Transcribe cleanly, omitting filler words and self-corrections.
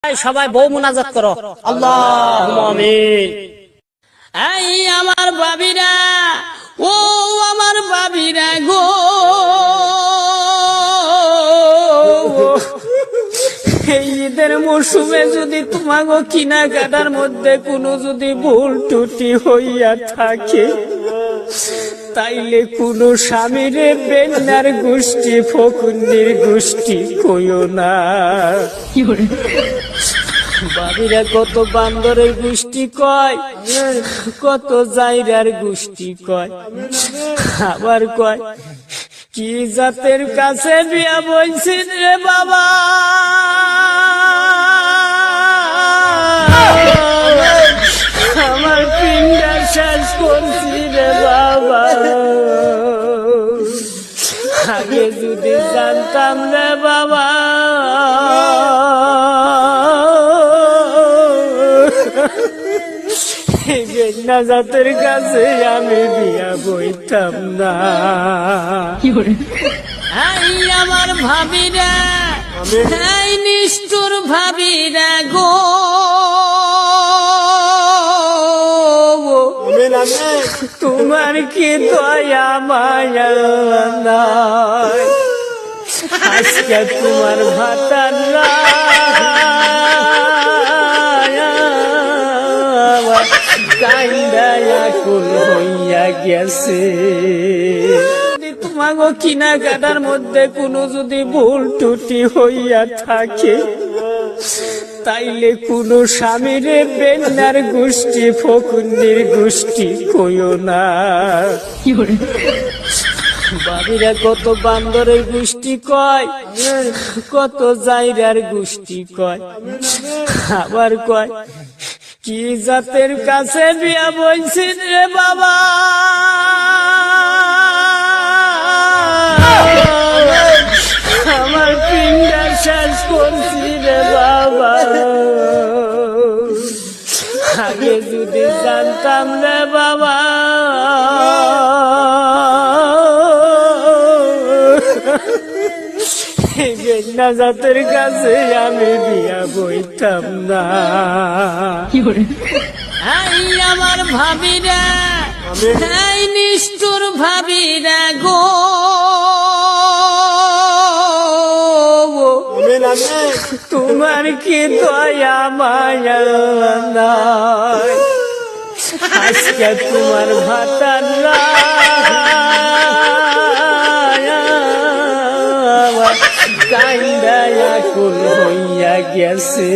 সবাই বউ মুনাজাত করো, আল্লাহুম্মা আমিন। এই আমার বাবিরা, ও আমার বাবিরা গো, এই ঈদের মৌসুমে যদি তোমাগো কেনাকাটার মধ্যে কোনো যদি ভুল ত্রুটি হইয়া থাকে, তাইলে কোন স্বামীরে বেন্নার গোষ্ঠী ফকুন্নির গোষ্ঠী কইও না। বাবিরা কত বান্দরের গোষ্ঠী কয়, কত জাইরার গোষ্ঠী কয়, আবার কয় কি জাতের কাছে বিয়া বইছিস রে বাবা, আমার পিণ্ডা শেষ করছি রে বাবা, আগে যদি জানতাম রে বাবা, বেন্না জাতের কাছে আমি বিয়া বইতাম না। এই আমার ভাবিরা, এই নিষ্ঠুর ভাবিরা গো, তোমার কি দয়া মায়া নাই, আজকে তোমার ভাতার কুল হইয়া গেছে। তোমাগো কেনাকাটার মধ্যে কোনো যদি ভুল ত্রুটি হইয়া থাকে, তাইলে কোন স্বামীরে বেন্নার গোষ্ঠী ফকুন্নির গোষ্ঠী কইও না। বাবিরা কত বান্দরের গোষ্ঠী কয়, কত জাইরার গোষ্ঠী কয়, আবার কয় কি জাতের কাছে বিয়া বইছিস রে বাবা, আমার পিণ্ডা শেষ করছি রে বাবা, আগে যদি জানতাম রে বাবা, বেন্না জাতের কাছে আমি বিয়া বইতাম না। এই আমার ভাবিরা, এই নিষ্ঠুর ভাবিরা গো, তোমার কি দয়া মায়া নাই, আজকে তোমার ভাতার কুল হইয়া গেছে।